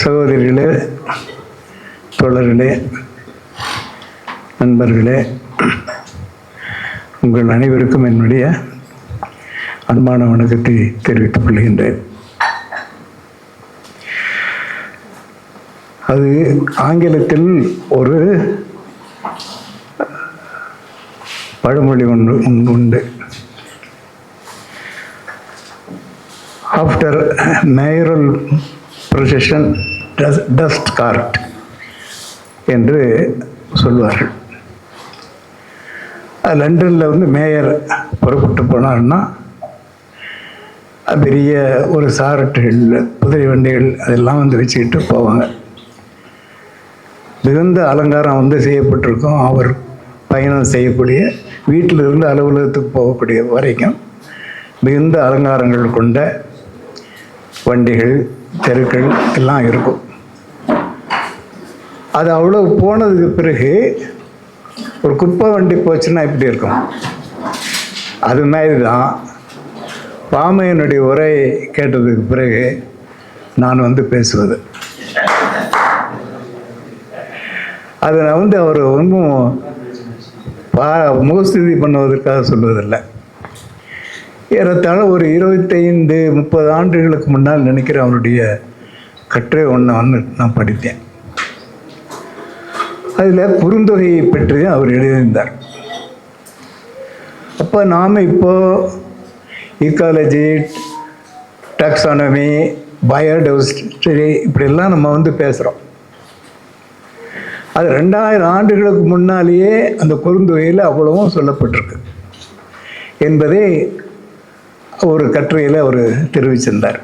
சகோதரிகளே, தோழர்களே, நண்பர்களே, உங்கள் அனைவருக்கும் என்னுடைய அன்பான வணக்கத்தை தெரிவித்துக் கொள்கின்றேன். அது ஆங்கிலத்தில் ஒரு பழமொழி உண்டு. After mayoral procession dust card என்று சொல்வார்கள். லண்டனில் வந்து மேயர் புறப்பட்டு போனார்னா பெரிய ஒரு சாரட்டுகள், குதிரை வண்டிகள் அதெல்லாம் வந்து வச்சுக்கிட்டு போவாங்க. மிகுந்த அலங்காரம் வந்து செய்யப்பட்டிருக்கும். அவர் பயணம் செய்யக்கூடிய வீட்டிலிருந்து அலுவலகத்துக்கு போகக்கூடிய வரைக்கும் மிகுந்த அலங்காரங்கள் கொண்ட வண்டிகள், தெருக்கள் எல்லாம் இருக்கும். அது அவ்வளோ போனதுக்கு பிறகு ஒரு குப்பை வண்டி போச்சுன்னா எப்படி இருக்கும்? அது மாதிரி தான் பாமையனுடைய உரை கேட்டதுக்கு பிறகு நான் வந்து பேசுவது. அதை நான் வந்து அவர் ஒன்றும் முகஸ்துதி பண்ணுவதற்காக சொல்வதில்லை. ஏறத்தாழ ஒரு 25-30 ஆண்டுகளுக்கு முன்னால் நினைக்கிறேன் அவருடைய கட்டுரை ஒன்று நான் படித்தேன். அதில் குறுந்தொகையை பற்றி அவர் எழுதியிருந்தார். அப்போ நாம் இப்போது ஈக்காலஜி, டாக்ஸானமி, பயோடைவர்சிட்டி இப்படியெல்லாம் நம்ம வந்து பேசுகிறோம். அது 2000 ஆண்டுகளுக்கு முன்னாலேயே அந்த குறுந்தொகையில் அவ்வளவும் சொல்லப்பட்டிருக்கு என்பதை ஒரு கட்டுரையில் அவர் தெரிவிச்சிருந்தார்.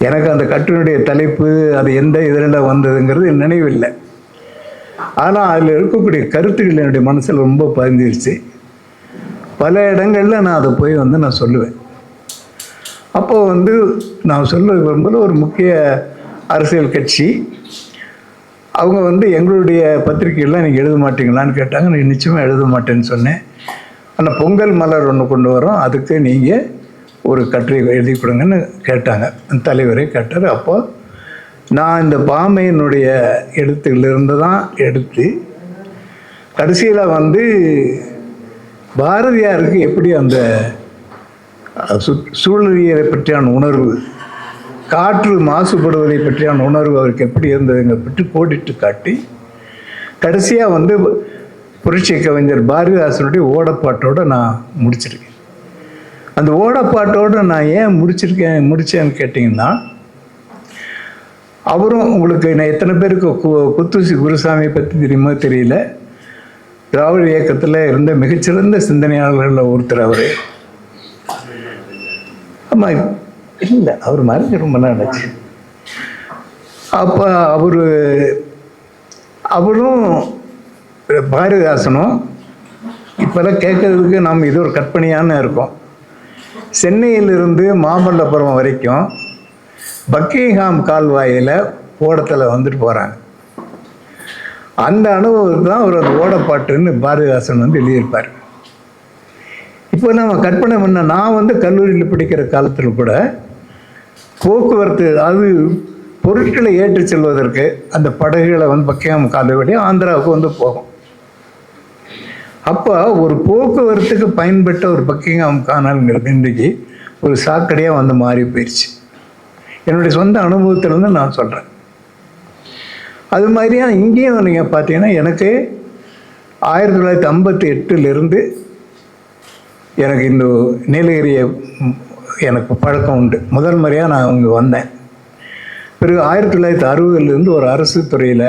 எனக்கு அந்த கட்டுரையுடைய தலைப்பு அது எந்த இதில் வந்ததுங்கிறது நினைவில்லை. ஆனால் அதில் இருக்கக்கூடிய கருத்துக்கள் என்னுடைய மனசில் ரொம்ப பதிஞ்சிருச்சு. பல இடங்களில் நான் அதை போய் வந்து நான் சொல்லுவேன். அப்போது வந்து நான் சொல்ல விரும்புகிற ஒரு முக்கிய அரசியல் கட்சி அவங்க வந்து எங்களுடைய பத்திரிகையெல்லாம் நீங்கள் எழுத மாட்டீங்களான்னு கேட்டாங்க. நான் நிச்சயமாக எழுத மாட்டேன்னு சொன்னேன். ஆனால் பொங்கல் மலர் ஒன்று கொண்டு வரோம், அதுக்கு நீங்கள் ஒரு கட்டுரை எழுதி கொடுங்கன்னு கேட்டாங்க. அந்த தலைவரே கேட்டார். அப்போது நான் இந்த பாமையினுடைய எழுத்துக்களிலிருந்து தான் எடுத்து கடைசியில் வந்து பாரதியாருக்கு எப்படி அந்த சூழலியலை பற்றியான உணர்வு, காற்று மாசுபடுவதை பற்றியான உணர்வு அவருக்கு எப்படி இருந்ததுங்க பற்றி கோடிட்டு காட்டி கடைசியாக வந்து புரட்சி கவிஞர் பாரதிதாசனுடைய ஓடப்பாட்டோடு நான் முடிச்சிருக்கேன். அந்த ஓடப்பாட்டோடு நான் ஏன் முடித்தேன்னு கேட்டிங்கன்னா, அவரும் உங்களுக்கு நான் எத்தனை பேருக்கு குத்தூசி குருசாமியை பற்றி தெரியுமோ தெரியல. திராவிட இயக்கத்தில் இருந்த மிகச்சிறந்த சிந்தனையாளர்களில் ஒருத்தர் அவர். ஆமாம், இல்லை அவர் மறைஞ்சு ரொம்ப நாளாச்சு. அப்போ அவரும் பாரதிதாசனும் இப்போதான் கேட்கறதுக்கு நாம் இது ஒரு கற்பனையான இருக்கோம். சென்னையிலிருந்து மாமல்லபுரம் வரைக்கும் பக்கிங்ஹாம் கால்வாயில் ஓடத்தில் வந்துட்டு போகிறாங்க. அந்த அனுபவம் தான் ஒரு ஓடப்பாட்டுன்னு பாரதிதாசன் வந்து எழுதியிருப்பார். இப்போ நம்ம கற்பனை பண்ண, நான் வந்து கல்லூரியில் படிக்கிற காலத்தில் கூட போக்குவரத்து, அது பொருட்களை ஏற்றி செல்வதற்கு அந்த படகுகளை வந்து பக்கிங்ஹாம் கால்வாய் ஆந்திராவுக்கு வந்து போகும். அப்போ ஒரு போக்குவரத்துக்கு பயன்பட்ட ஒரு பக்கிங்ஹாம் கானால்ங்கிறது இன்றைக்கு ஒரு சாக்கடையாக வந்து மாறி போயிடுச்சு. என்னுடைய சொந்த அனுபவத்திலேருந்து நான் சொல்கிறேன். அது மாதிரியா இங்கேயும் நீங்கள் பார்த்தீங்கன்னா, எனக்கு 1958 எனக்கு இந்த நீலகிரியை எனக்கு பழக்கம் உண்டு. முதல் முறையாக நான் இங்கே வந்தேன். பிறகு 1960 ஒரு அரசு துறையில்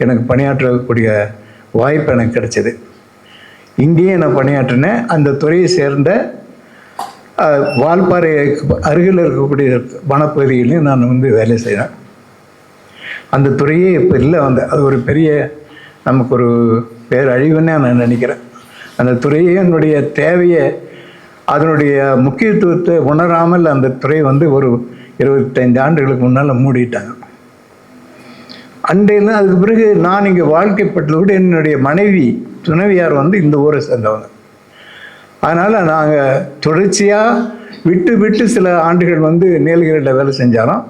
எனக்கு பணியாற்றக்கூடிய வாய்ப்பு எனக்கு கிடைச்சிது. இங்கேயே நான் பணியாற்றினேன். அந்த துறையை சேர்ந்த வால்பாறை அருகில் இருக்கக்கூடிய வனப்பகுதியிலையும் நான் வந்து வேலை செய்கிறேன். அந்த துறையே இப்போ இல்லை. அது ஒரு பெரிய நமக்கு ஒரு பேரழிவுன்னே நான் நினைக்கிறேன். அந்த துறையே என்னுடைய தேவையை, அதனுடைய முக்கியத்துவத்தை உணராமல் அந்த துறை வந்து ஒரு 25 ஆண்டுகளுக்கு முன்னால் மூடிட்டாங்க. அன்றையில் அதுக்கு பிறகு நான் இங்கே வாழ்க்கைப்பட்டதோடு என்னுடைய மனைவி துணைவியார் வந்து இந்த ஊரை சேர்ந்தவங்க. அதனால் நாங்கள் தொடர்ச்சியாக விட்டு சில ஆண்டுகள் வந்து நீலகிரியில் வேலை செஞ்சாலும்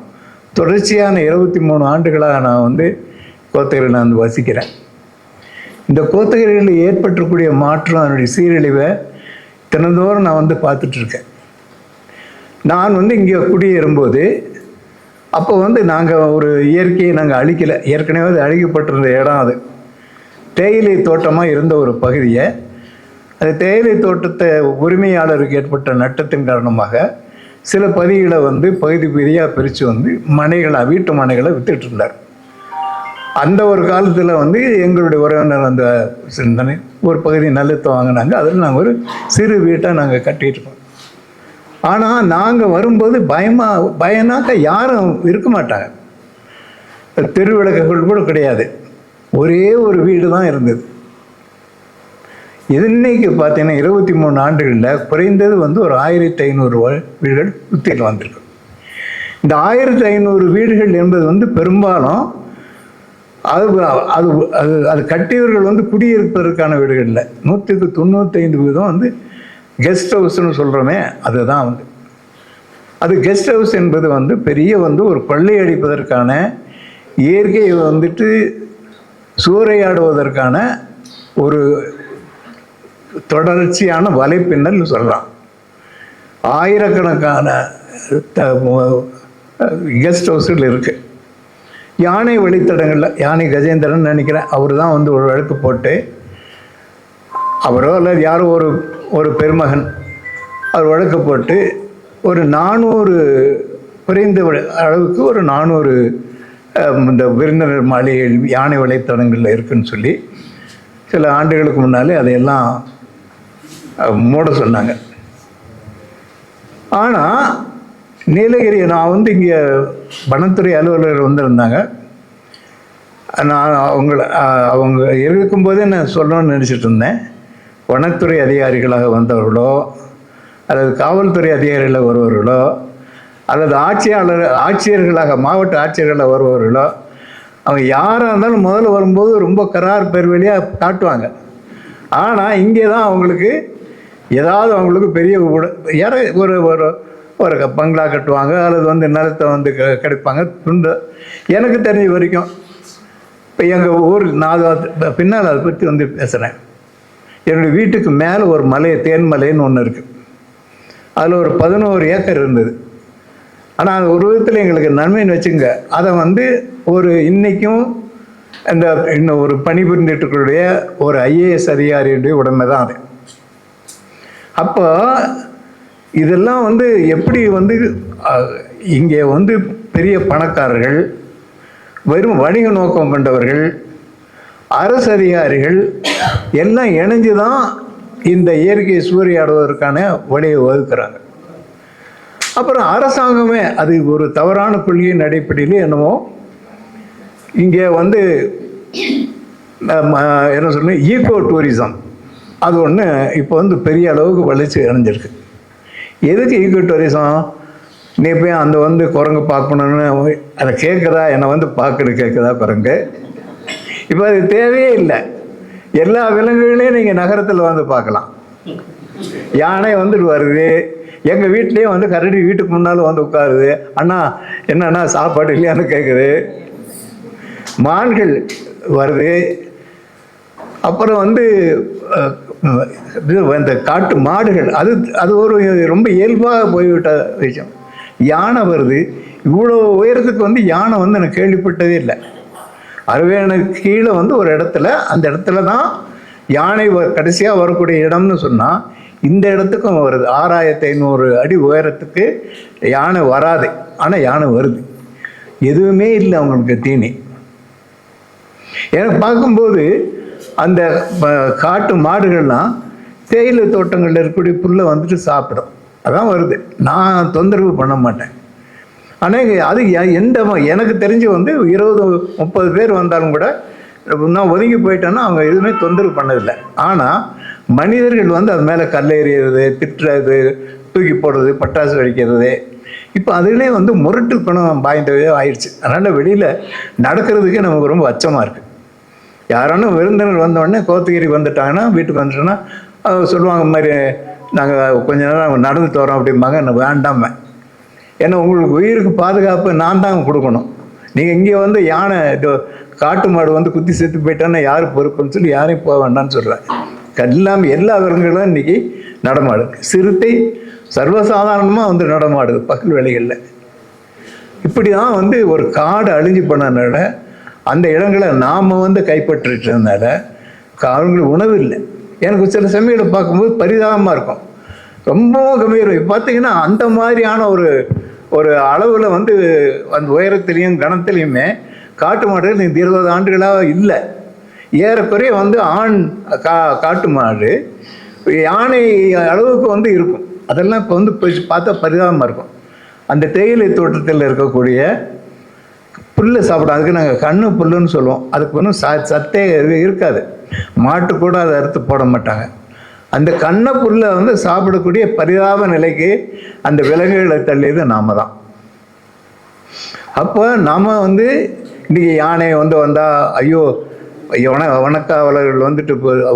தொடர்ச்சியான 23 ஆண்டுகளாக நான் வந்து கோத்தகிரியில் நான் வந்து வசிக்கிறேன். இந்த கோத்தகிரியில் ஏற்பட்டக்கூடிய மாற்றம், அதனுடைய சீரழிவை தினந்தோறும் நான் வந்து பார்த்துட்ருக்கேன். நான் வந்து இங்கே குடியேறும்போது அப்போ வந்து நாங்கள் ஒரு இயற்கையை நாங்கள் அழிக்கலை. ஏற்கனவே அது அழிக்கப்பட்டிருந்த இடம். அது தேயிலை தோட்டமாக இருந்த ஒரு பகுதியை, அந்த தேயிலை தோட்டத்தை உரிமையாளருக்கு ஏற்பட்ட நட்டத்தின் காரணமாக சில பதிகளை வந்து பகுதி பகுதியாக பிரித்து வந்து வீட்டு மனைகளை வித்துட்டு இருந்தார். அந்த ஒரு காலத்தில் வந்து எங்களுடைய உறவினர் அந்த சிந்தனை ஒரு பகுதி நிலத்தை வாங்கினாங்க. அதில் நாங்கள் ஒரு சிறு வீட்டை நாங்கள் கட்டிகிட்ருக்கோம். ஆனால் நாங்கள் வரும்போது பயனாக்க யாரும் இருக்க மாட்டாங்க. தெருவிளக்குகள் கூட கிடையாது. ஒரே ஒரு வீடு தான் இருந்தது. இன்னைக்கு பார்த்தீங்கன்னா 23 ஆண்டுகளில் குறைந்தது வந்து ஒரு 1500 வீடுகள் சுற்றிட்டு வந்திருக்கு. இந்த 1500 வீடுகள் என்பது வந்து பெரும்பாலும் அது அது அது அது கட்டியவர்கள் வந்து குடியிருப்பதற்கான வீடுகள் இல்லை. 195% வந்து கெஸ்ட் ஹவுஸ்ன்னு சொல்கிறோமே, அதுதான் வந்து அது கெஸ்ட் ஹவுஸ் என்பது வந்து பெரிய வந்து ஒரு கொள்ளை அடிப்பதற்கான, இயற்கையை வந்துட்டு சூறையாடுவதற்கான ஒரு தொடர்ச்சியான வலைப்பின்னல் சொல்லலாம். ஆயிரக்கணக்கான கெஸ்ட் ஹவுஸ்கள் இருக்குது. யானை வழித்தடங்களில் யானை கஜேந்திரன் நினைக்கிறேன், அவர் தான் வந்து ஒரு வழக்கு போட்டு, அவரோ அல்லது யாரோ ஒரு பெருமகன் அவர் வழக்கு போட்டு ஒரு 400 குறைந்த அளவுக்கு ஒரு 400 இந்த விருந்தினர் மாளிகைகள் யானை வலைத்தடங்களில் இருக்குதுன்னு சொல்லி சில ஆண்டுகளுக்கு முன்னாலே அதையெல்லாம் மூட சொன்னாங்க. ஆனால் நீலகிரி நான் வந்து இங்கே வனத்துறை அலுவலர்கள் வந்திருந்தாங்க. நான் அவங்க இருக்கும்போதே நான் சொல்லணும்னு நினச்சிட்டு இருந்தேன். வனத்துறை அதிகாரிகளாக வந்தவர்களோ அல்லது காவல்துறை அதிகாரிகளாக வருபவர்களோ அல்லது ஆட்சியர்களாக மாவட்ட ஆட்சியர்களாக வருபவர்களோ அவங்க யாராக இருந்தாலும் முதல்ல வரும்போது ரொம்ப கரார் பேர் வழியாக காட்டுவாங்க. ஆனால் இங்கே தான் அவங்களுக்கு ஏதாவது அவங்களுக்கு பெரிய யார ஒரு ஒரு பங்களா கட்டுவாங்க அல்லது வந்து நிலத்தை வந்து கிடைப்பாங்க துண்டு. எனக்கு தெரிஞ்ச வரைக்கும் இப்போ எங்கள் ஊர் நான் பின்னால் அதை பற்றி வந்து பேசுகிறேன். என்னுடைய வீட்டுக்கு மேலே ஒரு மலை, தேன்மலைன்னு ஒன்று இருக்குது. அதில் ஒரு 11 ஏக்கர் இருந்தது. ஆனால் அது ஒரு விதத்தில் எங்களுக்கு நன்மைன்னு வச்சுங்க. அதை வந்து ஒரு இன்றைக்கும் இந்த இன்னும் ஒரு பணிபுரிந்துட்டுக்கூடிய ஒரு IAS அதிகாரியுடைய உடமை தான் அது. அப்போ இதெல்லாம் வந்து எப்படி வந்து இங்கே வந்து பெரிய பணக்காரர்கள், வெறும் வணிக நோக்கம் கொண்டவர்கள், அரசு அதிகாரிகள் எல்லாம் இணைஞ்சு தான் இந்த இயற்கையை சூறையாடுவதற்கான வழியை வகுக்கிறாங்க. அப்புறம் அரசாங்கமே அது ஒரு தவறான கொள்கையின் அடிப்படையிலே என்னமோ இங்கே வந்து என்ன சொல்ல ஈகோ டூரிசம் அது ஒன்று இப்போ வந்து பெரிய அளவுக்கு வளர்ச்சி அடைஞ்சிருக்கு. எதுக்கு ஈகோ டூரிசம்? நீ போய் அந்த வந்து குரங்கு பார்க்கணுன்னு அதை கேட்குதா, என்னை வந்து பார்க்கணும் கேட்குதா குரங்கு? இப்போ அது தேவையே இல்லை. எல்லா விலங்குகளையும் நீங்கள் நகரத்தில் வந்து பார்க்கலாம். யானை வந்துட்டு வருது, எங்கள் வீட்லேயே வந்து கரடி வீட்டுக்கு முன்னால் வந்து உட்காருது. அண்ணா என்னன்னா சாப்பாடு இல்லையான்னு கேட்குது. மான்கள் வருது. அப்புறம் வந்து இந்த காட்டு மாடுகள், அது ஒரு ரொம்ப இயல்பாக போய்விட்ட விஷயம். யானை வருது. இவ்வளோ உயரத்துக்கு வந்து யானை வந்து எனக்கு கேள்விப்பட்டதே இல்லை. அருவேனுக்கு கீழே வந்து ஒரு இடத்துல, அந்த இடத்துல தான் யானை கடைசியாக வரக்கூடிய இடம்னு சொன்னால் இந்த இடத்துக்கும் வருது. 6500 அடி உயரத்துக்கு யானை வராது, ஆனால் யானை வருது. எதுவுமே இல்லை அவங்களுக்கு தீனி. எனக்கு பார்க்கும்போது அந்த காட்டு மாடுகள்லாம் தேயிலை தோட்டங்களில் இருக்கக்கூடிய புல்லை வந்துட்டு சாப்பிடும். அதான் வருது. நான் தொந்தரவு பண்ண மாட்டேன். ஆனால் அது எனக்கு தெரிஞ்சு வந்து 20-30 பேர் வந்தாலும் கூட நான் ஒதுங்கி போயிட்டேன்னா அவங்க எதுவுமே தொந்தரவு பண்ணதில்லை. ஆனால் மனிதர்கள் வந்து அது மேலே கல் எறிகிறது, திட்டுறது, தூக்கி போடுறது, பட்டாசு வெடிக்கிறது, இப்போ அதுலேயே வந்து முரட்டு குணம் பாய்ந்தவே ஆயிடுச்சு. அதனால் வெளியில் நடக்கிறதுக்கே நமக்கு ரொம்ப அச்சமாக இருக்குது. யாரானும் விருந்தினர் வந்தோடனே கோத்தகிரி வந்துட்டாங்கன்னா, வீட்டுக்கு வந்துட்டோன்னா சொல்லுவாங்க, இந்த மாதிரி நாங்கள் கொஞ்ச நேரம் நடந்துட்டு வரோம் அப்படிம்பாங்க. வேண்டாம ஏன்னா உங்களுக்கு உயிருக்கு பாதுகாப்பு நான் தான் கொடுக்கணும். நீங்கள் இங்கே வந்து யானை காட்டு மாடு வந்து குத்தி செத்து போயிட்டான்னா யார் பொறுப்புன்னு சொல்லி யாரையும் போக வேண்டாம்னு சொல்கிறேன். எல்லாமே எல்லா விலங்குகளும் இன்றைக்கி நடமாடுது. சிறுத்தை சர்வசாதாரணமாக வந்து நடமாடுது பகல் வேலைகளில். இப்படி தான் வந்து ஒரு காடு அழிஞ்சு போனதுனால அந்த இடங்களை நாம் வந்து கைப்பற்றிட்டதுனால அவங்களுக்கு உணவு இல்லை. எனக்கு சில சமயங்களை பார்க்கும்போது பரிதாபமாக இருக்கும், ரொம்பவும் கம்பீரம். இப்போ பார்த்தீங்கன்னா அந்த மாதிரியான ஒரு அளவில் வந்து அந்த உயரத்துலேயும் கணத்துலேயுமே காட்டு மாடுகள் இந்த 20 ஆண்டுகளாக இல்லை. ஏறக்குறைய வந்து ஆண் காட்டு மாடு யானை அளவுக்கு வந்து இருக்கும். அதெல்லாம் இப்போ வந்து பார்த்தா பரிதாபமாக இருக்கும். அந்த தேயிலை தோட்டத்தில் இருக்கக்கூடிய புல்லை சாப்பிடும். அதுக்கு நாங்கள் கண்ணு புல்லுன்னு சொல்லுவோம். அதுக்கு ஒன்றும் சத்தே இருக்காது. மாட்டு கூட அதை அறுத்து போட மாட்டாங்க. அந்த கண்ணை புல்லை வந்து சாப்பிடக்கூடிய பரிதாப நிலைக்கு அந்த விலங்குகளை தள்ளியது நாம தான். அப்போ நாம் வந்து இன்றைக்கி யானையை வந்து வந்தால் ஐயோ வனக்காவலர்கள் வந்துட்டு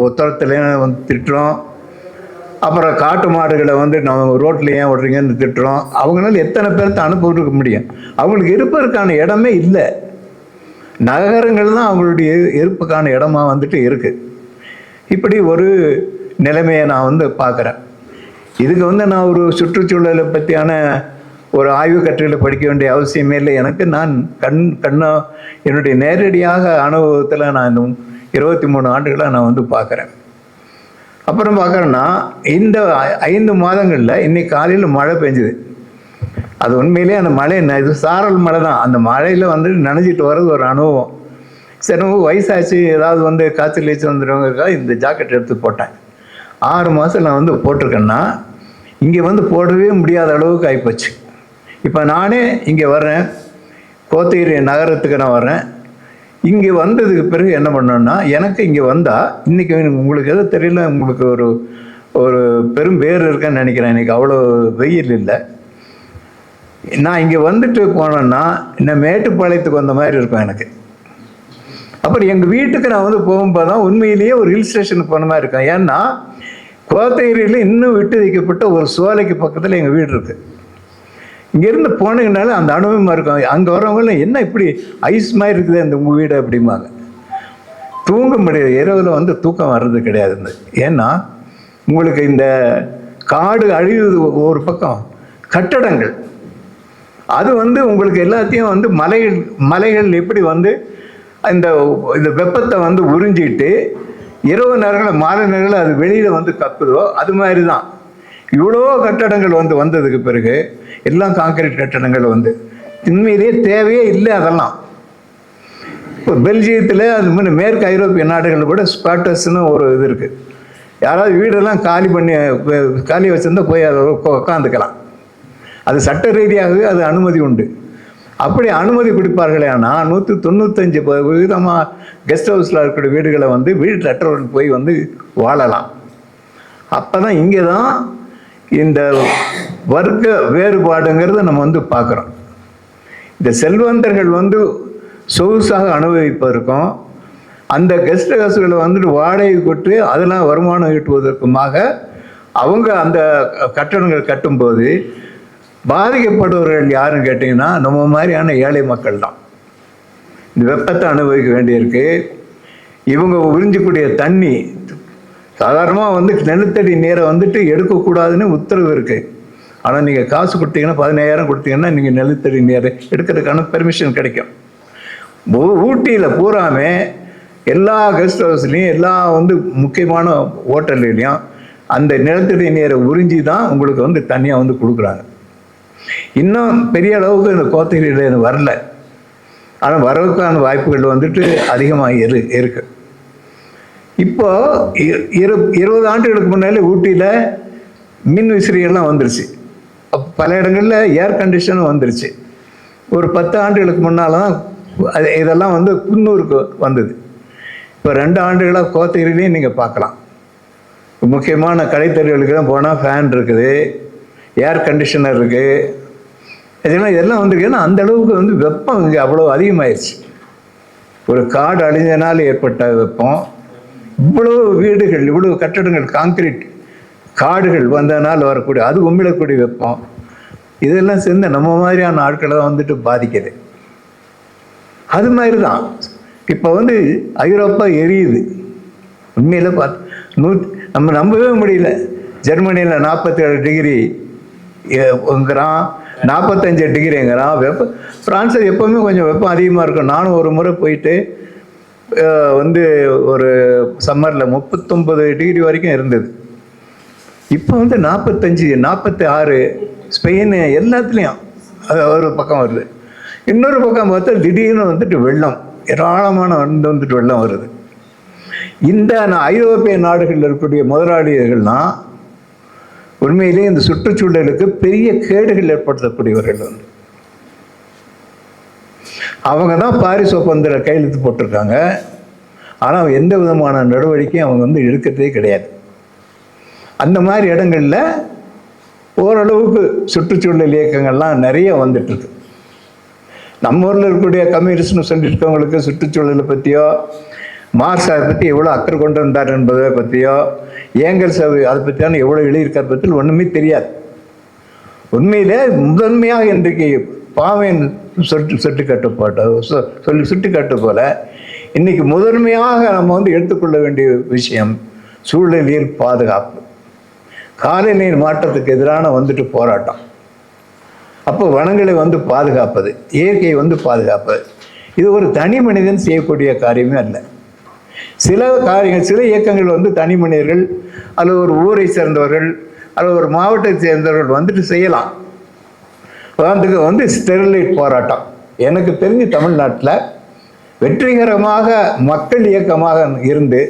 உத்தரத்துல வந்து திட்டுறோம். அப்புறம் காட்டு மாடுகளை வந்து நம்ம ரோட்டில் ஏன் விடுறீங்கன்னு திட்டுறோம். அவங்களால எத்தனை பேர்த்த அனுப்பிவிட்டுருக்க முடியும்? அவங்களுக்கு இருப்பதற்கான இடமே இல்லை. நகரங்கள் தான் அவங்களுடைய இருப்புக்கான இடமா வந்துட்டு இருக்குது. இப்படி ஒரு நிலைமையை நான் வந்து பார்க்குறேன். இதுக்கு வந்து நான் ஒரு சுற்றுச்சூழலை பற்றியான ஒரு ஆய்வு கட்டுரையில் படிக்க வேண்டிய அவசியமே இல்லை. எனக்கு நான் கண்ணா என்னுடைய நேரடியாக அனுபவத்தில் நான் இந்த 23 ஆண்டுகளாக நான் வந்து பார்க்குறேன். அப்புறம் பார்க்குறேன்னா இந்த 5 மாதங்களில் இன்னைக்கு காலையில் மழை பெஞ்சுது. அது உண்மையிலேயே அந்த மழை இது சாரல் மழை தான். அந்த மழையில் வந்து நனைஞ்சிட்டு வர்றது ஒரு அனுபவம். சரி, வயசாச்சு ஏதாவது வந்து காய்ச்சல் நீச்சல் வந்துடுவாங்க, இந்த ஜாக்கெட் எடுத்து போட்டேன். 6 மாதம் நான் வந்து போட்டிருக்கேன்னா இங்கே வந்து போடவே முடியாத அளவுக்கு ஆகிப்போச்சு. இப்போ நானே இங்கே வர்றேன், கோத்தகிரி நகரத்துக்கு நான் வர்றேன். இங்கே வந்ததுக்கு பிறகு என்ன பண்ணோன்னா, எனக்கு இங்கே வந்தால் இன்றைக்கி உங்களுக்கு எதுவும் தெரியல, உங்களுக்கு ஒரு பெரும் பேர் இருக்குன்னு நினைக்கிறேன். இன்றைக்கி அவ்வளோ வெயில் இல்லை. நான் இங்கே வந்துட்டு போனேன்னா இன்னும் மேட்டுப்பாளையத்துக்கு வந்த மாதிரி இருக்கும் எனக்கு. அப்புறம் எங்கள் வீட்டுக்கு நான் வந்து போகும்போது தான் உண்மையிலேயே ஒரு ஹில் ஸ்டேஷனுக்கு போன மாதிரி இருக்கேன். ஏன்னா கோத்தகிரியில் இன்னும் விட்டு வைக்கப்பட்ட ஒரு சோலைக்கு பக்கத்தில் எங்கள் வீடு இருக்குது. இங்கேருந்து போனீங்கனால அந்த அனுபவமாக இருக்கும். அங்கே வரவங்களும் என்ன இப்படி ஐஸ் மாதிரி இருக்குது அந்த உங்கள் வீடு அப்படிம்பாங்க. தூங்க முடியாது, இரவில் வந்து தூக்கம் வர்றது கிடையாது. ஏன்னா உங்களுக்கு இந்த காடு அழிவுது ஒரு பக்கம், கட்டடங்கள் அது வந்து உங்களுக்கு எல்லாத்தையும் வந்து மலைகள் எப்படி வந்து இந்த வெப்பத்தை வந்து உறிஞ்சிட்டு இரவு நேரங்களில் மாலை நேரங்களில் அது வெளியில் வந்து கப்புதோ அது மாதிரி தான். இவ்வளோ கட்டடங்கள் வந்து வந்ததுக்கு பிறகு எல்லாம் கான்கிரீட் கட்டடங்கள் வந்து உண்மையிலேயே தேவையே இல்லை. அதெல்லாம் இப்போ பெல்ஜியத்தில் அது மாதிரி மேற்கு ஐரோப்பிய நாடுகளில் கூட ஸ்குவாட்டர்ஸ்னு ஒரு இது இருக்குது. யாராவது வீடெல்லாம் காலி வச்சுருந்தா போய் அதை உட்காந்துக்கலாம். அது சட்ட ரீதியாகவே அது அனுமதி உண்டு. அப்படி அனுமதி கொடுப்பார்களே. ஆனால் 195% கெஸ்ட் ஹவுஸில் இருக்கிற வீடுகளை வந்து வீட்டற்றவர்கள் போய் வந்து வாழலாம். அப்போ தான் இங்கே தான் இந்த வர்க்க வேறுபாடுங்கிறத நம்ம வந்து பார்க்குறோம். இந்த செல்வந்தர்கள் வந்து சொகுசாக அனுபவிப்பதற்கும் அந்த கெஸ்ட் ஹவுஸ்களை வந்துட்டு வாடகை கொட்டு அதெல்லாம் வருமானம் ஈட்டுவதற்குமாக அவங்க அந்த கட்டடங்கள் கட்டும்போது பாதிக்கப்படுபவர்கள் யாருன்னு கேட்டிங்கன்னா நம்ம மாதிரியான ஏழை மக்கள் தான். இந்த வெப்பத்தை அனுபவிக்க வேண்டியிருக்கு. இவங்க உறிஞ்சக்கூடிய தண்ணி சாதாரணமாக வந்து நிலத்தடி நீரை வந்துட்டு எடுக்கக்கூடாதுன்னு உத்தரவு இருக்குது. ஆனால் நீங்கள் காசு கொடுத்தீங்கன்னா 15,000 கொடுத்தீங்கன்னா நீங்கள் நிலத்தடி நீரை எடுக்கிறதுக்கான பெர்மிஷன் கிடைக்கும். ஊட்டியில் பூராமே எல்லா கெஸ்ட் ஹவுஸ்லேயும் எல்லா வந்து முக்கியமான ஹோட்டல்லையும் அந்த நிலத்தடி நீரை உறிஞ்சி தான் உங்களுக்கு வந்து தனியாக வந்து கொடுக்குறாங்க. இன்னும் பெரிய அளவுக்கு இந்த கோத்தகிரியில் வரல. ஆனால் வரவுக்கான வாய்ப்புகள் வந்துட்டு அதிகமாக இருக்கு. இப்போ 20 ஆண்டுகளுக்கு முன்னாலே ஊட்டியில் மின் விசிறிகள்லாம் வந்துருச்சு. பல இடங்களில் ஏர் கண்டிஷனும் வந்துருச்சு. ஒரு 10 ஆண்டுகளுக்கு முன்னால் தான் இதெல்லாம் வந்து குன்னூருக்கு வந்தது. இப்போ 2 ஆண்டுகளாக கோத்தகிரிலையும் நீங்கள் பார்க்கலாம். முக்கியமான கடைத்தறிகளுக்கெல்லாம் போனால் ஃபேன் இருக்குது, ஏர் கண்டிஷனர் இருக்குது. இதெல்லாம் வந்துருக்குன்னா அந்த அளவுக்கு வந்து வெப்பம் இங்கே அவ்வளோ அதிகமாகிடுச்சு. ஒரு காடு அழிஞ்சனால ஏற்பட்ட வெப்பம், இவ்வளோ வீடுகள் இவ்வளோ கட்டடங்கள் கான்கிரீட் காடுகள் வந்ததுனால வரக்கூடிய அது உமிழக்கூடிய வெப்பம், இதெல்லாம் சேர்ந்து நம்ம மாதிரியான ஆட்களை தான் வந்துட்டு பாதிக்குது. அது மாதிரி தான் இப்போ வந்து ஐரோப்பா எரியுது. உண்மையில் நம்ம நம்பவே முடியல. ஜெர்மனியில் 47 டிகிரிங்கிறான், 45 டிகிரிங்கிறான் வெப்பம். ஃப்ரான்ஸில் எப்போவுமே கொஞ்சம் வெப்பம் அதிகமாக இருக்கும். நானும் ஒரு முறை போயிட்டு வந்து ஒரு சம்மரில் 39 டிகிரி வரைக்கும் இருந்தது. இப்போ வந்து 45, 46 ஸ்பெயின் எல்லாத்துலேயும் அது ஒரு பக்கம் வருது. இன்னொரு பக்கம் பார்த்தா திடீர்னு வந்துட்டு வெள்ளம், ஏராளமான வந்துட்டு வெள்ளம் வருது. இந்த ஐரோப்பிய நாடுகளில் இருக்கக்கூடிய முதலாளிகள்லாம் உண்மையிலேயே இந்த சுற்றுச்சூழலுக்கு பெரிய கேடுகள் ஏற்படுத்தக்கூடியவர்கள் வந்து அவங்க தான் பாரிஸ் ஒப்பந்தத்தில் கையெழுத்து போட்டிருக்காங்க. ஆனால் எந்த விதமான நடவடிக்கையும் அவங்க வந்து எடுக்கிறதே கிடையாது. அந்த மாதிரி இடங்களில் ஓரளவுக்கு சுற்றுச்சூழல் இயக்கங்கள்லாம் நிறைய வந்துட்டுருக்கு. நம்ம ஊரில் இருக்கக்கூடிய கம்யூனிஸ்ட்னு சொல்லியிருக்கவங்களுக்கு சுற்றுச்சூழலை பற்றியோ, மார்க்ஸ் அதை பற்றி எவ்வளோ அக்கறை கொண்டு வந்தார் என்பதை பற்றியோ, ஏங்கல்ஸ் அதை பற்றியான எவ்வளோ எழுதியிருக்கார் பற்றி ஒன்றுமே தெரியாது. உண்மையிலே முதன்மையாக இன்றைக்கு பாவேன் சுட்டிக்காட்டு போல இன்னைக்கு முதன்மையாக நம்ம வந்து எடுத்துக்கொள்ள வேண்டிய விஷயம் சூழலியல் பாதுகாப்பு, காலநிலை மாற்றத்துக்கு எதிரான வந்துட்டு போராட்டம். அப்போ வனங்களை வந்து பாதுகாப்பது, இயற்கையை வந்து பாதுகாப்பது, இது ஒரு தனி மனிதன் செய்யக்கூடிய காரியமே அல்ல. சில காரியங்கள், சில இயக்கங்கள் வந்து தனி மனிதர்கள் அல்லது ஒரு ஊரை சேர்ந்தவர்கள் அல்லது ஒரு மாவட்டத்தை சேர்ந்தவர்கள் வந்துட்டு செய்யலாம். அதுக்கு வந்து ஸ்டெர்லைட் போராட்டம் எனக்கு தெரிஞ்சு தமிழ்நாட்டில் வெற்றிகரமாக மக்கள் இயக்கமாக இருந்து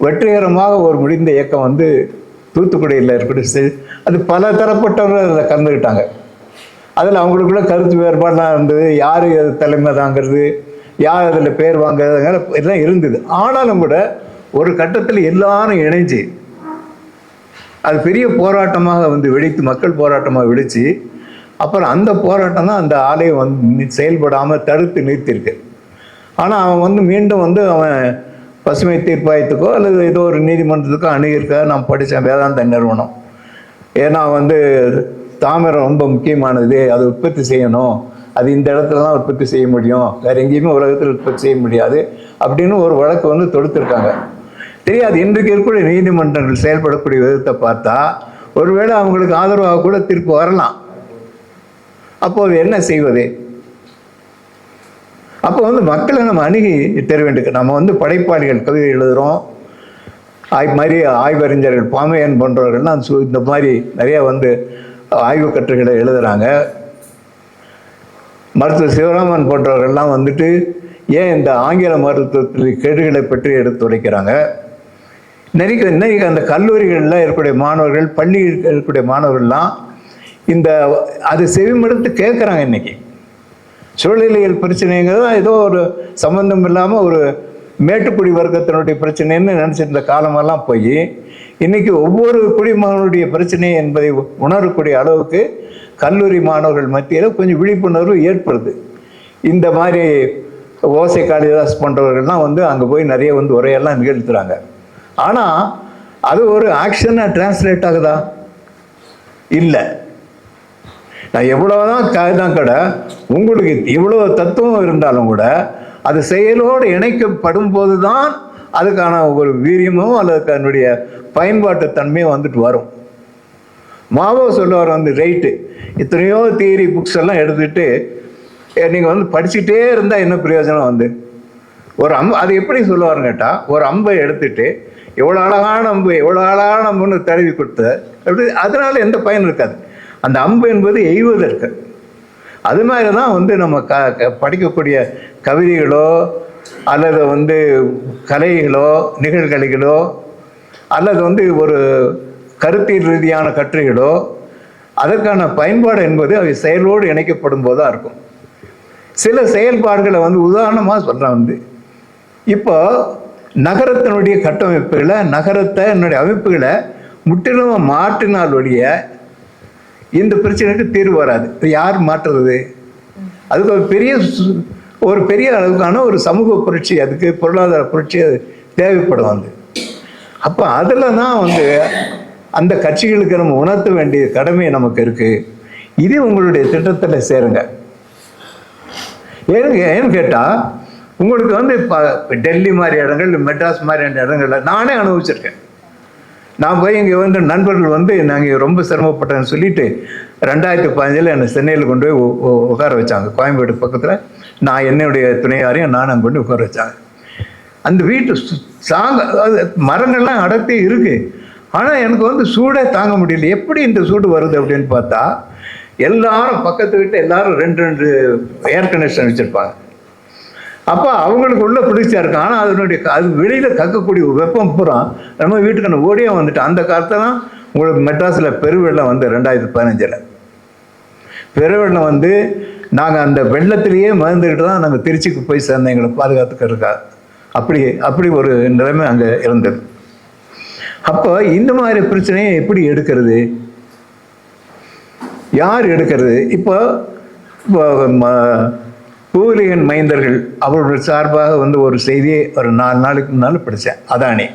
வெற்றிகரமாக ஒரு முடிந்த இயக்கம் வந்து தூத்துக்குடியில் இருக்கக்கூடிய, அது பல தரப்பட்டவர்கள் அதில் கலந்துக்கிட்டாங்க. அதில் அவங்களுக்குள்ள கருத்து வேறுபாடுலாம் இருந்தது. யார் தலைமை தாங்கிறது, யார் அதில் பேர் வாங்குறதுங்கிற எல்லாம் இருந்தது. ஆனாலும் கூட ஒரு கட்டத்தில் எல்லாரும் இணைஞ்சு அது பெரிய போராட்டமாக வந்து வெடித்து, மக்கள் போராட்டமாக வெடித்து, அப்புறம் அந்த போராட்டம் தான் அந்த ஆலயம் வந்து செயல்படாமல் தடுத்து நிறுத்தியிருக்கு. ஆனால் அவன் வந்து மீண்டும் வந்து அவன் பசுமை தீர்ப்பாயத்துக்கோ அல்லது ஏதோ ஒரு நீதிமன்றத்துக்கோ அணுகியிருக்க. நான் படித்தேன் வேதாந்த நிறுவனம். ஏன்னா வந்து தாமிரம் ரொம்ப முக்கியமானது, அதை உற்பத்தி செய்யணும், அது இந்த இடத்துல தான் உற்பத்தி செய்ய முடியும், வேறு எங்கேயுமே உலகத்தில் உற்பத்தி செய்ய முடியாது அப்படின்னு ஒரு வழக்கு வந்து தொடுத்துருக்காங்க. தெரியாது, இன்றைக்கு இருக்கக்கூடிய நீதிமன்றங்கள் செயல்படக்கூடிய விதத்தை பார்த்தா ஒருவேளை அவங்களுக்கு ஆதரவாக கூட தீர்ப்பு வரலாம். அப்போது என்ன செய்வது? அப்போ வந்து மக்களை நம்ம அணுகி தர வேண்டும். நம்ம வந்து படைப்பாளிகள், கவிதை எழுதுகிறோம், மாதிரி ஆய்வறிஞர்கள், பாமையன் போன்றவர்கள்லாம் இந்த மாதிரி நிறையா வந்து ஆய்வு கட்டுரைகளை எழுதுகிறாங்க. மருத்துவர் சிவராமன் போன்றவர்கள்லாம் வந்துட்டு ஏன் இந்த ஆங்கில மருத்துவத்தில் கேடுகளை பற்றி எடுத்துரைக்கிறாங்க. நிறைய அந்த கல்லூரிகளில் இருக்கக்கூடிய மாணவர்கள், பள்ளியில் இருக்கக்கூடிய மாணவர்கள்லாம் இந்த அது செவிமடுத்து கேட்குறாங்க. இன்றைக்கி சூழலியல் பிரச்சனைங்கிறது ஏதோ ஒரு சம்பந்தம் இல்லாமல் ஒரு மேட்டுக்குடி வர்க்கத்தினுடைய பிரச்சனைன்னு நினச்சிருந்த காலமெல்லாம் போய் இன்றைக்கி ஒவ்வொரு குடிமகனுடைய பிரச்சனை என்பதை உணரக்கூடிய அளவுக்கு கல்லூரி மாணவர்கள் மத்தியில் கொஞ்சம் விழிப்புணர்வு ஏற்படுது. இந்த மாதிரி ஓசை காளிதாஸ் போன்றவர்கள்லாம் வந்து அங்கே போய் நிறைய வந்து உரையெல்லாம் நிகழ்த்துறாங்க. ஆனால் அது ஒரு ஆக்ஷனாக டிரான்ஸ்லேட் ஆகுதா? இல்லை. நான் எவ்வளோதான் காகிதம் கடை உங்களுக்கு இவ்வளோ தத்துவம் இருந்தாலும் கூட அது செயலோடு இணைக்கப்படும் போது தான் அதுக்கான ஒரு வீரியமோ அல்லது அதனுடைய பயன்பாட்டு தன்மையும் வந்துட்டு வரும். மாவோ சொல்லுவார் வந்து ரைட்டு, எத்தனையோ தியரி புக்ஸ் எல்லாம் எடுத்துகிட்டு நீங்கள் வந்து படிச்சுட்டே இருந்தால் என்ன பிரயோஜனம்? வந்து ஒரு அது எப்படி சொல்லுவாருன்னு கேட்டால், ஒரு அம்பை எடுத்துட்டு எவ்வளோ அழகான அம்பு, எவ்வளோ அழகான அம்புன்னு தடவி கொடுத்த அப்படி அதனால் எந்த பயன் இருக்காது. அந்த அம்பு என்பது எய்வதற்கு. அது மாதிரி தான் வந்து நம்ம படிக்கக்கூடிய கவிதைகளோ அல்லது வந்து கலைகளோ நிகழ்கலைகளோ அல்லது வந்து ஒரு கருத்தியல் ரீதியான கட்டுரைகளோ அதற்கான பயன்பாடு என்பது அவை செயலோடு இணைக்கப்படும் போது தான் இருக்கும். சில செயல்பாடுகளை வந்து உதாரணமாக சொல்கிறேன். வந்து இப்போ நகரத்தினுடைய கட்டமைப்புகளை, நகரத்தினுடைய அமைப்புகளை முற்றிலும் மாற்றினால் ஒழிய இந்த பிரச்சனைக்கு தீர்வு வராது. யார் மாற்றுறது? அதுக்கு ஒரு பெரிய அளவுக்கான ஒரு சமூக புரட்சி, அதுக்கு பொருளாதார புரட்சி அது தேவைப்படும். வந்து அப்போ அதில் தான் வந்து அந்த கட்சிகளுக்கு நம்ம உணர்த்த வேண்டிய கடமை நமக்கு இருக்குது. இது உங்களுடைய திட்டத்தில் சேருங்க. ஏன்னு கேட்டால் உங்களுக்கு வந்து இப்போ டெல்லி மாதிரி இடங்கள், மெட்ராஸ் மாதிரியான இடங்கள்ல நானே அனுபவிச்சிருக்கேன். நான் போய் இங்கே வந்து நண்பர்கள் வந்து நாங்கள் ரொம்ப சிரமப்பட்டேன்னு சொல்லிட்டு 2015 என்னை சென்னையில் கொண்டு போய் உட்கார வச்சாங்க. கோயம்பேடு பக்கத்தில் நான் என்னுடைய துணையாரையும் நானும் கொண்டு உட்கார வச்சாங்க. அந்த வீட்டு அது மரங்கள்லாம் அடர்த்தி இருக்குது. ஆனால் எனக்கு வந்து சூடே தாங்க முடியல. எப்படி இந்த சூடு வருது அப்படின்னு பார்த்தா, எல்லாரும் பக்கத்து வீட்டு எல்லாரும் 2 ஏர் கண்டிஷன் வச்சுருப்பாங்க. அப்போ அவங்களுக்கு உள்ள பிடிச்சா இருக்கும். ஆனால் அது வெளியில் கக்கக்கூடிய வெப்பம் பூரா நம்ம வீட்டுக்கு ஓடியே வந்துட்டு. அந்த காலத்தெல்லாம் உங்களுக்கு மெட்ராஸில் பெருவெள்ளம் வந்து 2015 பெருவெள்ளம் வந்து நாங்கள் அந்த வெள்ளத்திலேயே மறந்துக்கிட்டு தான் நாங்கள் திருச்சிக்கு போய் சேர்ந்தோம், எங்களை பாதுகாத்துக்கிறதுக்கா. அப்படி ஒரு நிலைமை அங்கே இருந்தது. அப்போ இந்த மாதிரி பிரச்சனையை எப்படி எடுக்கிறது, யார் எடுக்கிறது? இப்போ பூலியன் மைந்தர்கள் அவர்கள் சார்பாக வந்து ஒரு செய்தியை ஒரு 4 நாளுக்கு முன்னால் படித்தேன். அதானி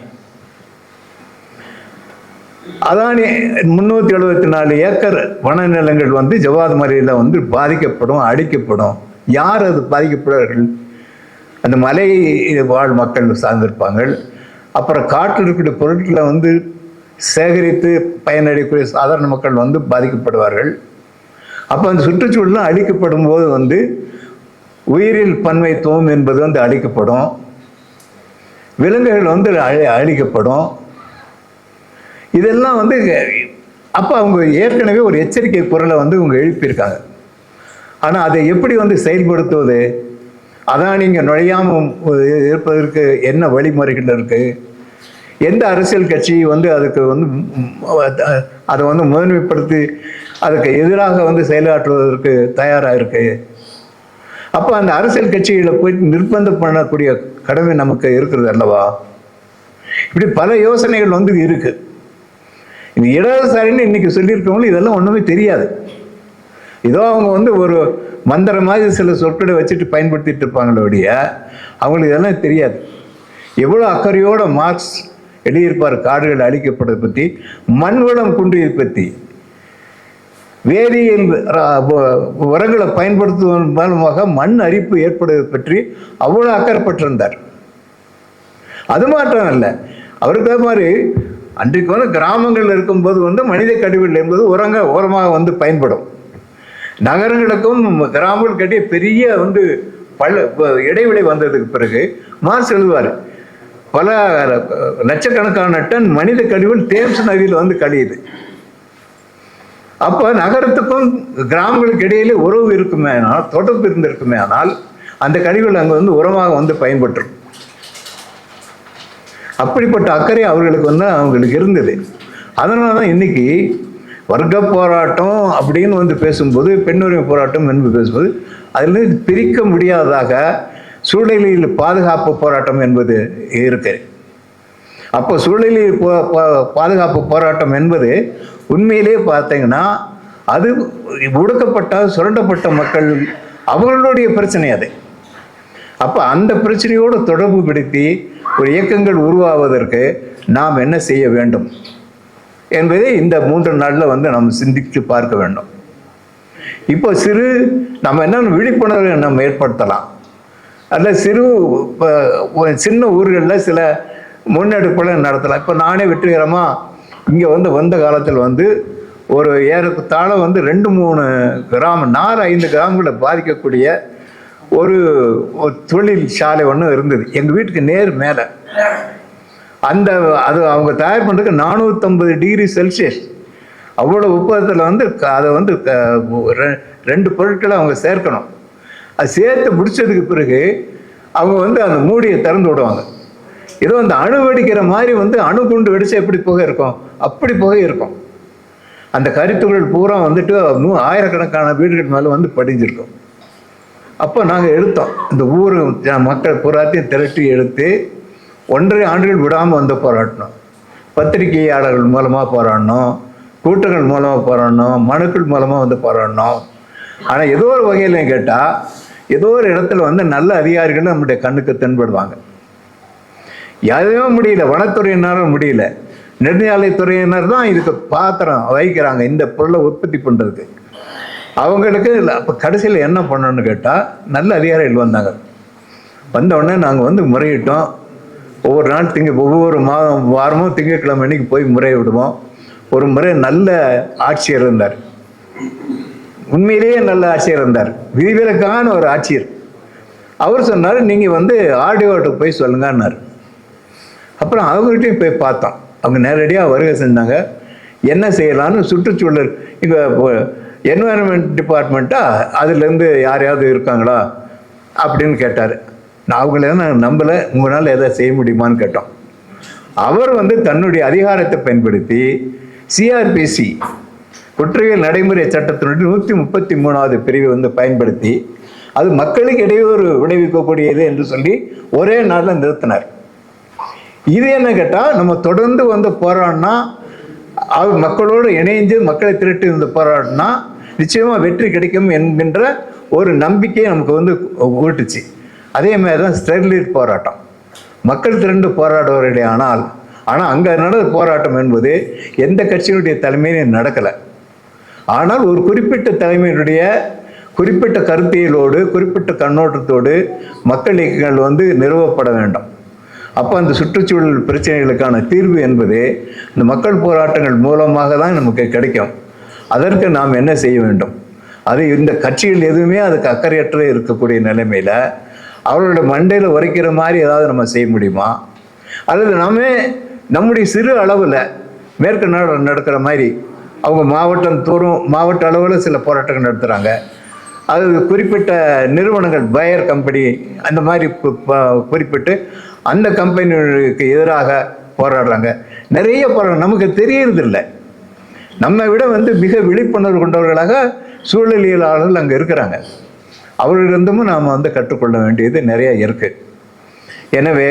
374 ஏக்கர் வனநிலங்கள் வந்து ஜவாத் மலையில் வந்து பாதிக்கப்படும், அழிக்கப்படும். யார் அது பாதிக்கப்படுவார்கள்? அந்த மலை வாழ் மக்கள் சார்ந்திருப்பாங்க. அப்புறம் காட்டில் இருக்கிற பொருட்களை வந்து சேகரித்து பயனடையக்கூடிய சாதாரண மக்கள் வந்து பாதிக்கப்படுவார்கள். அப்போ அந்த சுற்றுச்சூழலாம் அழிக்கப்படும் போது வந்து உயிரில் பன்மைத்துவம் என்பது வந்து அழிக்கப்படும், விலங்குகள் வந்து அழிக்கப்படும். இதெல்லாம் வந்து அப்போ அவங்க ஏற்கனவே ஒரு எச்சரிக்கை குரலை வந்து அவங்க எழுப்பியிருக்காங்க. ஆனால் அதை எப்படி வந்து செயல்படுத்துவது? அதான் நீங்கள் நுழையாமல் இருப்பதற்கு என்ன வழிமுறைகள் இருக்குது? எந்த அரசியல் கட்சி வந்து அதுக்கு வந்து அதை வந்து முதன்மைப்படுத்தி அதுக்கு எதிராக வந்து செயலாற்றுவதற்கு தயாராக இருக்கு? அப்போ அந்த அரசியல் கட்சிகளை போய் நிர்பந்தம் பண்ணக்கூடிய கடமை நமக்கு இருக்கிறது அல்லவா? இப்படி பல யோசனைகள் வந்து இருக்கு. இது இடதுசாரின்னு இன்னைக்கு சொல்லியிருக்கவங்களும் இதெல்லாம் ஒன்றுமே தெரியாது. ஏதோ அவங்க வந்து ஒரு மந்திரம் மாதிரி சில சொற்களை வச்சுட்டு பயன்படுத்திட்டு இருப்பாங்களோடைய அவங்களுக்கு இதெல்லாம் தெரியாது. எவ்வளோ அக்கறையோட மார்க்ஸ் எழுதியிருப்பார் காடுகள் அழிக்கப்படுவதை பற்றி, மண்வளம் குன்றியதை பற்றி, வேதியியல் உரங்களை பயன்படுத்துவதன் மூலமாக மண் அரிப்பு ஏற்படுவதை பற்றி அவ்வளோ அக்கறைப்பட்டிருந்தார். அது மாத்திரம் அல்ல, அவருக்கு அது மாதிரி அன்றைக்கு வந்து கிராமங்கள் இருக்கும்போது வந்து மனித கழிவுகள் என்பது உரமாக வந்து பயன்படும். நகரங்களுக்கும் கிராமங்கள் கட்டிய பெரிய வந்து இடைவெளி வந்ததுக்கு பிறகு மார்க்ஸ் எழுதுவார், பல லட்சக்கணக்கான டன் மனித கழிவுகள் தேம்ஸ் நதியில் வந்து கழியுது. அப்போ நகரத்துக்கும் கிராமங்களுக்கு இடையிலே உறவு இருக்குமே ஆனால், தொடர்பு இருந்திருக்குமே ஆனால், அந்த கழிவுகள் அங்கே வந்து உரமாக வந்து பயன்பட்டுரும். அப்படிப்பட்ட அக்கறை அவங்களுக்கு இருந்தது. அதனால தான் இன்னைக்கு வர்க்க போராட்டம் அப்படின்னு வந்து பேசும்போது, பெண்ணுரிமை போராட்டம் என்று பேசும்போது அதில் பிரிக்க முடியாததாக சூழலில் பாதுகாப்பு போராட்டம் என்பது இருக்கு. அப்போ சூழலில் பாதுகாப்பு போராட்டம் என்பது உண்மையிலே பார்த்தீங்கன்னா அது ஒடுக்கப்பட்ட சுரண்டப்பட்ட மக்கள் அவர்களுடைய பிரச்சனை அது. அப்போ அந்த பிரச்சனையோடு தொடர்பு படுத்தி ஒரு இயக்கங்கள் உருவாவதற்கு நாம் என்ன செய்ய வேண்டும் என்பதை இந்த 3 நாளில் வந்து நம்ம சிந்தித்து பார்க்க வேண்டும். இப்போ நம்ம என்ன விழிப்புணர்வை நம்ம ஏற்படுத்தலாம். அதில் சின்ன ஊர்களில் சில முன்னெடுப்புகளை நடத்தலாம். இப்போ நானே வெற்றிகரமாக இங்கே வந்த காலத்தில் வந்து ஒரு ஏறத்தாழ வந்து 2-3 கிராமம் 4-5 கிராமங்களை பாதிக்கக்கூடிய ஒரு தொழில் சாலை ஒன்று இருந்தது எங்கள் வீட்டுக்கு நேர் மேலே. அது அவங்க தயார் பண்ணுறதுக்கு 450 டிகிரி செல்சியஸ் அவ்வளோ உப்பத்தில் வந்து அதை வந்து 2 பொருட்களை அவங்க சேர்க்கணும். அது சேர்த்து முடிச்சதுக்கு பிறகு அவங்க வந்து அந்த மூடியை திறந்து விடுவாங்க. ஏதோ அந்த அணு வெடிக்கிற மாதிரி வந்து அணு குண்டு வெடிச்சா எப்படி புகை இருக்கும், அப்படி புகை இருக்கும். அந்த கரித்துகள் பூரா வந்துட்டு ஆயிரக்கணக்கான வீடுகள் மேலே வந்து படிஞ்சிருக்கும். அப்போ நாங்கள் எடுத்தோம், இந்த ஊர் மக்கள் பூராத்தையும் திரட்டி எடுத்து 1.5 ஆண்டுகள் விடாமல் வந்து போராடினோம். பத்திரிகையாளர்கள் மூலமாக போராடினோம், கூட்டங்கள் மூலமாக போராடினோம், மனுக்கள் மூலமாக வந்து போராடினோம். ஆனால் ஏதோ ஒரு வகையில் கேட்டால் ஏதோ ஒரு இடத்துல வந்து நல்ல அதிகாரிகள் நம்முடைய கண்ணுக்கு தென்படுவாங்க. எதுவுமே முடியல, வனத்துறையினரும் முடியல, நெடுஞ்சாலைத்துறையினர் தான் இதுக்கு பாத்திரம் வகிக்கிறாங்க இந்த பொருளை உற்பத்தி பண்ணுறதுக்கு. அவங்களுக்கு அப்போ கடைசியில் என்ன பண்ணணும்னு கேட்டால் நல்ல அதிகாரிகள் வந்தாங்க. வந்தவுடனே நாங்கள் வந்து முறையிட்டோம். ஒவ்வொரு நாள் ஒவ்வொரு வாரமும் திங்கட்கிழமை அன்னைக்கு போய் முறையிடுவோம். ஒரு முறை நல்ல ஆட்சியர் இருந்தார், உண்மையிலேயே நல்ல ஆட்சியர் இருந்தார், விதிவிலக்கான ஒரு ஆட்சியர். அவர் சொன்னார், நீங்கள் வந்து ஆர்டிஓட்டுக்கு போய் சொல்லுங்கன்னார். அப்புறம் அவங்ககிட்டையும் போய் பார்த்தோம். அவங்க நேரடியாக வருகை செஞ்சாங்க. என்ன செய்யலான்னு சுற்றுச்சூழல் இங்கே என்வாயன்மெண்ட் டிபார்ட்மெண்ட்டாக அதுலேருந்து யாரையாவது இருக்காங்களா அப்படின்னு கேட்டார். அவங்கள நம்பலை, உங்களால் எதை செய்ய முடியுமான்னு கேட்டோம். அவர் வந்து தன்னுடைய அதிகாரத்தை பயன்படுத்தி சிஆர்பிசி குற்றவியல் நடைமுறை சட்டத்தினுடைய 133வது பிரிவை வந்து பயன்படுத்தி அது மக்களுக்கு இடையூறு விளைவிக்கக்கூடியது என்று சொல்லி ஒரே நாளில் நிறுத்தினார். இது என்ன கேட்டால், நம்ம தொடர்ந்து வந்து போராடினா, மக்களோடு இணைந்து மக்களை திரட்டி வந்து போராடினா நிச்சயமாக வெற்றி கிடைக்கும் என்கின்ற ஒரு நம்பிக்கையை நமக்கு வந்து ஊட்டுச்சு. அதே மாதிரி தான் ஸ்டெர்லைட் போராட்டம், மக்கள் திரண்டு போராடுவர்களே. ஆனால் அங்கே நடந்த போராட்டம் என்பது எந்த கட்சியினுடைய தலைமையிலும் நடக்கலை. ஆனால் ஒரு குறிப்பிட்ட தலைமையினுடைய குறிப்பிட்ட கருத்தியலோடு குறிப்பிட்ட கண்ணோட்டத்தோடு மக்கள் இயக்கங்கள் வந்து நிறுவப்பட வேண்டும். அப்போ அந்த சுற்றுச்சூழல் பிரச்சனைகளுக்கான தீர்வு என்பது இந்த மக்கள் போராட்டங்கள் மூலமாக தான் நமக்கு கிடைக்கும். அதற்கு நாம் என்ன செய்ய வேண்டும்? அது இந்த கட்சிகள் எதுவுமே அதுக்கு அக்கறையற்ற இருக்கக்கூடிய நிலைமையில் அவர்களோட மண்டையில் உரைக்கிற மாதிரி ஏதாவது நம்ம செய்ய முடியுமா? அல்லது நாமே நம்முடைய சிறு அளவில் மேற்கு நடக்கிற மாதிரி அவங்க மாவட்டம் தோறும் மாவட்ட அளவில் சில போராட்டங்கள் நடத்துகிறாங்க. அது குறிப்பிட்ட நிறுவனங்கள் பயர் கம்பெனி அந்த மாதிரி குறிப்பிட்டு அந்த கம்பெனிகளுக்கு எதிராக போராடுறாங்க. நிறைய போராட்டம் நமக்கு தெரியறதில்லை. நம்ம விட வந்து மிக விழிப்புணர்வு கொண்டவர்களாக சூழலியலாளர்கள் அங்கே இருக்கிறாங்க. அவர்களிடமும் நாம் வந்து கற்றுக்கொள்ள வேண்டியது நிறைய இருக்குது. எனவே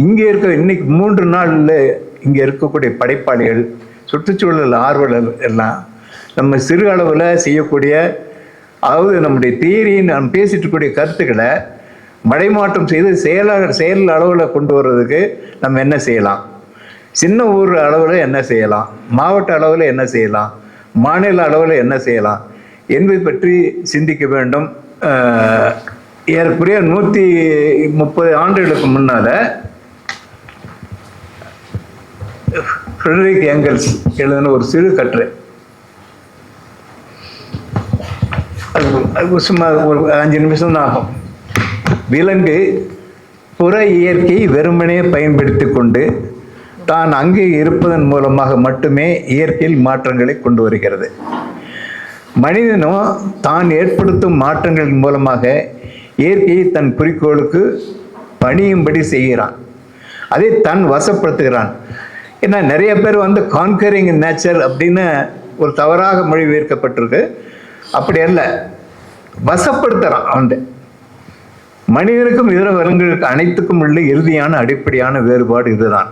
இங்கே இன்னைக்கு 3 நாளில் இங்கே இருக்கக்கூடிய படைப்பாளிகள், சுற்றுச்சூழல் ஆர்வலர் எல்லாம் நம்ம சிறு அளவில் செய்யக்கூடிய, அதாவது நம்முடைய தியரின்னு நாம் பேசிட்டு இருக்கக்கூடிய கருத்துக்களை மடைமாற்றம் செய்து செயல் அளவில் கொண்டு வர்றதுக்கு நம்ம என்ன செய்யலாம், சின்ன ஊர் அளவில் என்ன செய்யலாம், மாவட்ட அளவில் என்ன செய்யலாம், மாநில அளவில் என்ன செய்யலாம் என்பதை பற்றி சிந்திக்க வேண்டும். ஏறக்குறைய 130 ஆண்டுகளுக்கு முன்னால் ஃப்ரெடரிக் எங்கல்ஸ் எழுதின ஒரு சிறு கட்டுரை, அது சும்மா ஒரு 5 நிமிஷம் தான் ஆகும். விலங்கு புற இயற்கை வெறுமனே பயன்படுத்தி கொண்டு தான் அங்கே இருப்பதன் மூலமாக மட்டுமே இயற்கையில் மாற்றங்களை கொண்டு வருகிறது. மனிதனும் தான் ஏற்படுத்தும் மாற்றங்களின் மூலமாக இயற்கையை தன் குறிக்கோளுக்கு பணியும்படி செய்கிறான், அதை தன் வசப்படுத்துகிறான். ஏன்னா நிறைய பேர் வந்து கான்கரிங் நேச்சர் அப்படின்னு ஒரு தவறாக மொழிபெயர்க்கப்பட்டிருக்கு. அப்படி அல்ல, வசப்படுத்துகிறான். அவன் மனிதனுக்கும் இதர விலங்குகளுக்கு அனைத்துக்கும் உள்ள இறுதியான அடிப்படையான வேறுபாடு இதுதான்.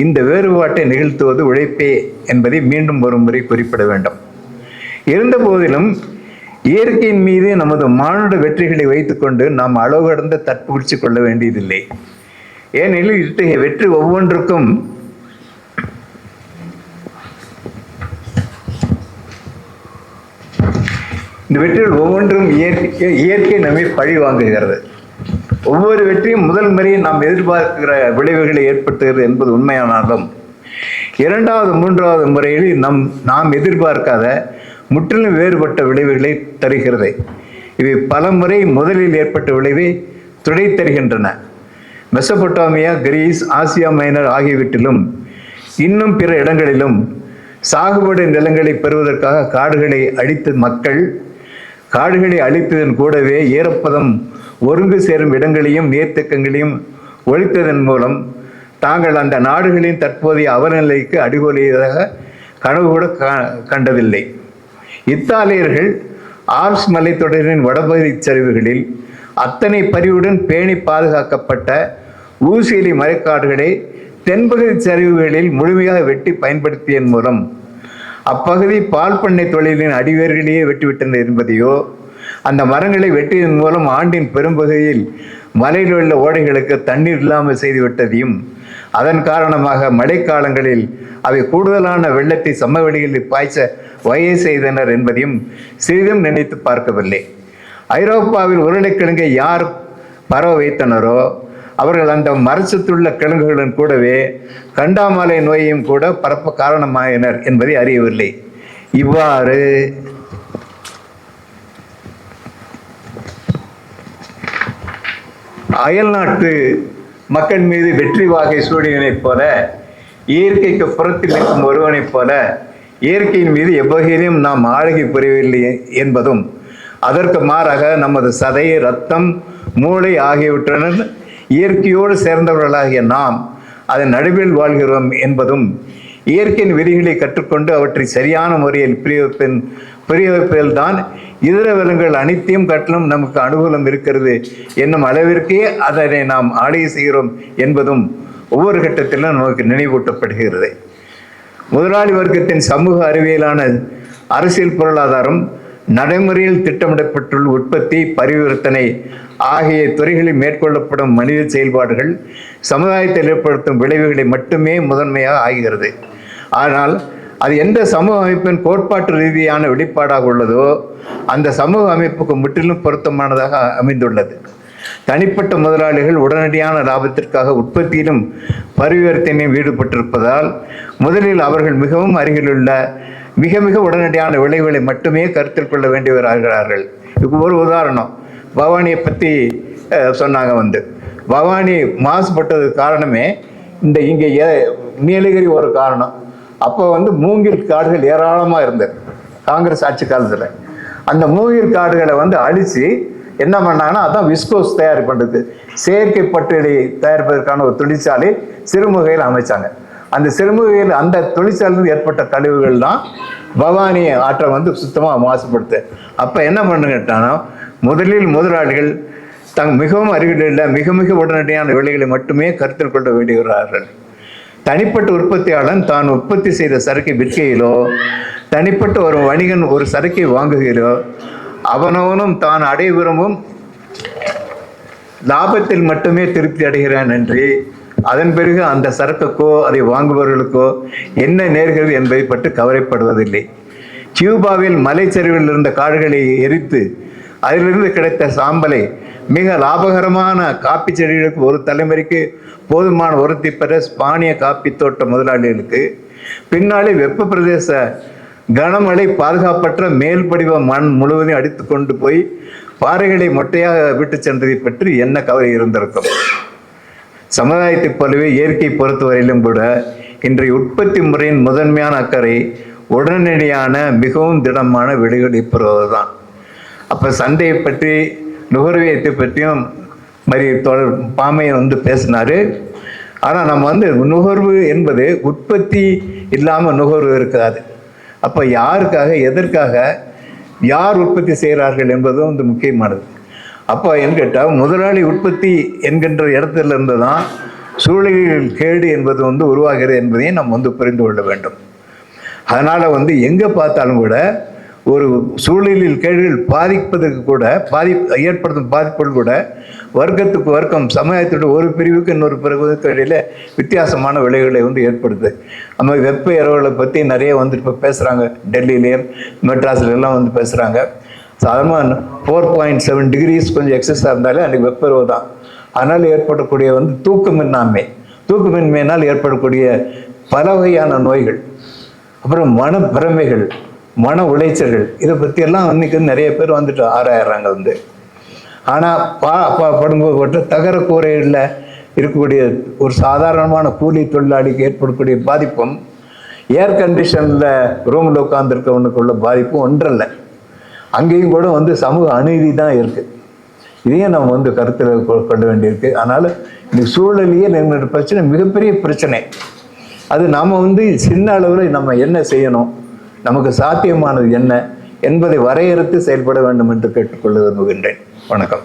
இந்த வேறுபாட்டை நிகழ்த்துவது உழைப்பே என்பதை மீண்டும் ஒரு முறை குறிப்பிட வேண்டும். இருந்த போதிலும் இயற்கையின் மீது நமது மானுட வெற்றிகளை வைத்துக்கொண்டு நாம் அளவு கடந்து தற்புகழ்ச்சி கொள்ள வேண்டியதில்லை. ஏனெனில் இத்தகைய வெற்றி ஒவ்வொன்றுக்கும் இந்த வெற்றிகள் ஒவ்வொன்றும் இயற்கை நம்மை பழி வாங்குகிறது. ஒவ்வொரு வெற்றியும் முதல் முறையும் நாம் எதிர்பார்க்கிற விளைவுகளை ஏற்படுத்துகிறது என்பது உண்மையானாலும், 2வது 3வது முறையில் நாம் எதிர்பார்க்காத முற்றிலும் வேறுபட்ட விளைவுகளை தருகிறது. இவை பல முறை முதலில் ஏற்பட்ட விளைவை துடை தருகின்றன. மெசபொட்டாமியா, கிரீஸ், ஆசியா மைனர் ஆகியவற்றிலும் இன்னும் பிற இடங்களிலும் சாகுபடி நிலங்களை பெறுவதற்காக காடுகளை அழித்த மக்கள் காடுகளை அழித்ததன் கூடவே ஈரப்பதம் ஒருங்கு சேரும் இடங்களையும் நீர்த்தக்கங்களையும் ஒழித்ததன் மூலம் தாங்கள் அந்த நாடுகளின் தற்போதைய அவநிலைக்கு அடிகோலியதாக கனவு கூட கண்டதில்லை. இத்தாலியர்கள் ஆல்ப்ஸ் மலைத்தொடரின் வடபகுதி சரிவுகளில் அத்தனை பரிவுடன் பேணி பாதுகாக்கப்பட்ட ஊசியலி மலைக்காடுகளை தென்பகுதி சரிவுகளில் முழுமையாக வெட்டி பயன்படுத்தியதன் மூலம் அப்பகுதி பால் பண்ணை தொழிலின் அடிவேர்களையே வெட்டிவிட்டனர் என்பதையோ, அந்த மரங்களை வெட்டியதன் மூலம் ஆண்டின் பெரும்பகுதியில் மலையில் உள்ள ஓடைகளுக்கு தண்ணீர் இல்லாமல் செய்துவிட்டதையும் அதன் காரணமாக மழைக்காலங்களில் அவை கூடுதலான வெள்ளத்தை சமவெளிகளில் பாய்ச்ச வகை செய்தனர் என்பதையும் சிறிதும் நினைத்து பார்க்கவில்லை. ஐரோப்பாவில் உருளைக்கிழங்கை யார் பரவ வைத்தனரோ அவர்கள் அந்த மரச்சத்துள்ள கிழங்குகளுடன் கூடவே கண்டாமலை நோயையும் கூட பரப்ப காரணமாயினர் என்பதை அறியவில்லை. இவ்வாறு அயல்நாட்டு மக்கள் மீது வெற்றி வாகை சூடியவனைப் போல, இயற்கைக்கு புறத்தில் நிற்கும் ஒருவனைப் போல இயற்கையின் மீது எவ்வகையிலும் நாம் ஆளுகை புரியவில்லை என்பதும், அதற்கு மாறாக நமது சதை, இரத்தம், மூளை ஆகியவற்றுடன் இயற்கையோடு சேர்ந்தவர்களாகிய நாம் அதன் நடுவில் வாழ்கிறோம் என்பதும், இயற்கையின் விதிகளை கற்றுக்கொண்டு அவற்றை சரியான முறையில் புரிய தான் இதர விலங்குகள் அனைத்தையும் காட்டிலும் நமக்கு அனுகூலம் இருக்கிறது என்னும் அளவிற்கே அதனை நாம் ஆளுகை செய்கிறோம் என்பதும் ஒவ்வொரு கட்டத்திலும் நமக்கு நினைவூட்டப்படுகிறது. முதலாளி வர்க்கத்தின் சமூக அறிவியலான அரசியல் பொருளாதாரம், நடைமுறையில் திட்டமிடப்பட்டுள்ள உற்பத்தி, பரிவர்த்தனை ஆகிய துறைகளில் மேற்கொள்ளப்படும் மனித செயல்பாடுகள் சமுதாயத்தில் ஏற்படுத்தும் விளைவுகளை மட்டுமே முதன்மையாக ஆகிறது. ஆனால் அது எந்த சமூக அமைப்பின் கோட்பாட்டு ரீதியான வெளிப்பாடாக உள்ளதோ அந்த சமூக அமைப்புக்கு முற்றிலும் பொருத்தமானதாக அமைந்துள்ளது. தனிப்பட்ட முதலாளிகள் உடனடியான லாபத்திற்காக உற்பத்தியிலும் பரிவர்த்தனையும் ஈடுபட்டிருப்பதால் முதலில் அவர்கள் மிகவும் அருகிலுள்ள மிக மிக உடனடியான விளைவுகளை மட்டுமே கருத்தில் கொள்ள வேண்டியவராகிறார்கள். இதுக்கு ஒரு உதாரணம், பவானியை பற்றி சொன்னாங்க. பவானி மாசுபட்டதுக்கு காரணமே இங்கே நீலகிரி ஒரு காரணம். அப்போ மூங்கில் காடுகள் ஏராளமாக இருந்தது காங்கிரஸ் ஆட்சி காலத்தில். அந்த மூங்கில் காடுகளை அழித்து என்ன பண்ணாங்கன்னா, அதான் விஸ்கோஸ் தயார் பண்ணுறது, செயற்கை பட்டுடை தயாரிப்பதற்கான ஒரு தொழிற்சாலை சிறுமுகையில் அமைச்சாங்க. அந்த சிறுமுகையில் அந்த தொழிற்சாலையில் ஏற்பட்ட கழிவுகள் தான் பவானி ஆற்றை சுத்தமாக மாசுபடுத்து. அப்போ என்ன பண்ணுங்கட்டானா, முதலில் முதலாளிகள் மிகவும் அருகிலுள்ள மிக மிக உடனடியான விலைகளை மட்டுமே கருத்தில் கொள்ள வேண்டியிருக்கிறார்கள். தனிப்பட்ட உற்பத்தியாளன் தான் உற்பத்தி செய்த சரக்கை விற்கையிலோ, தனிப்பட்ட ஒரு வணிகன் ஒரு சரக்கை வாங்குகிறோ, அவனவனும் தான் அடைய விரும்பும் லாபத்தில் மட்டுமே திருப்தி அடைகிறான் என்று அதன் பிறகு அந்த சரக்குக்கோ அதை வாங்குபவர்களுக்கோ என்ன நேர்கிறது என்பதை பற்றி கவலைப்படுவதில்லை. கியூபாவில் மலைச்சரிவில் இருந்த காடுகளை எரித்து அதிலிருந்து கிடைத்த சாம்பலை மிக லாபகரமான காப்பி செடிகளுக்கு ஒரு தலைமுறைக்கு போதுமான உரத்தை பெற ஸ்பானிய காப்பி தோட்ட முதலாளிகளுக்கு பின்னாலே வெப்ப பிரதேச கனமழை பாதுகாப்பற்ற மேல் படிவ மண் முழுவதும் அடித்து கொண்டு போய் பாறைகளை மொட்டையாக விட்டு சென்றதை பற்றி என்ன கவலை இருந்திருக்கும். சமுதாயத்தைப் போலவே இயற்கை பொறுத்தவரையிலும் கூட இன்றைய உற்பத்தி முறையின் முதன்மையான அக்கறை உடனடியான மிகவும் திடமான விலைகளை பெறுவதுதான். அப்போ சந்தையை பற்றி, நுகர்வியத்தை பற்றியும் பாமையன் பேசினார். ஆனால் நம்ம நுகர்வு என்பது உற்பத்தி இல்லாமல் நுகர்வு இருக்காது. அப்போ யாருக்காக, எதற்காக, யார் உற்பத்தி செய்கிறார்கள் என்பதும் முக்கியமானது. அப்போ என்ன கேட்டால், முதலாளி உற்பத்தி என்கின்ற இடத்துல இருந்து தான் சூழலில் கேடு என்பது உருவாகிறது என்பதையும் நம்ம புரிந்து கொள்ள வேண்டும். அதனால் எங்கே பார்த்தாலும் கூட ஒரு சூழலில் கேடுகள் பாதிப்பதற்கு கூட ஏற்படுத்தும் பாதிப்புகள் கூட வர்க்கத்துக்கு வர்க்கம், சமுதாயத்தோட ஒரு பிரிவுக்கு இன்னொரு பிரிவுக்கு இடையில வித்தியாசமான விளைவுகளை ஏற்படுது. நம்ம வெப்ப இரவுகளை பற்றி நிறைய இப்போ பேசுகிறாங்க. டெல்லியிலேயும் மெட்ராஸ்லாம் பேசுகிறாங்க. சாதாரணமாக 4.7 டிகிரிஸ் கொஞ்சம் எக்ஸஸாக இருந்தாலே அன்றைக்கி வெப்ப இரவு தான். அதனால் ஏற்படக்கூடிய தூக்கமின்மையினால் ஏற்படக்கூடிய பல வகையான நோய்கள், அப்புறம் மனப்பிரமைகள், மன உளைச்சல்கள், இதை பற்றியெல்லாம் இன்னைக்கு நிறைய பேர் ஆராயிறாங்க. ஆனால் படும்போது தகர கூரையில் இருக்கக்கூடிய ஒரு சாதாரணமான கூலி தொழிலாளிக்கு ஏற்படக்கூடிய பாதிப்பும் ஏர் கண்டிஷனில் ரூமில் உட்காந்துருக்கவனுக்குள்ள பாதிப்பும் ஒன்றல்ல. அங்கேயும் கூட சமூக அநீதி தான் இருக்குது. இதையும் நம்ம கருத்தில் கொள்ள வேண்டியிருக்கு. அதனால் இந்த சூழலையே எங்களோட பிரச்சனை மிகப்பெரிய பிரச்சனை. அது நாம் சின்ன அளவில் நம்ம என்ன செய்யணும், நமக்கு சாத்தியமானது என்ன என்பதை வரையறுத்து செயல்பட வேண்டும் என்று கேட்டுக்கொள்ள விரும்புகின்றேன். வணக்கம்.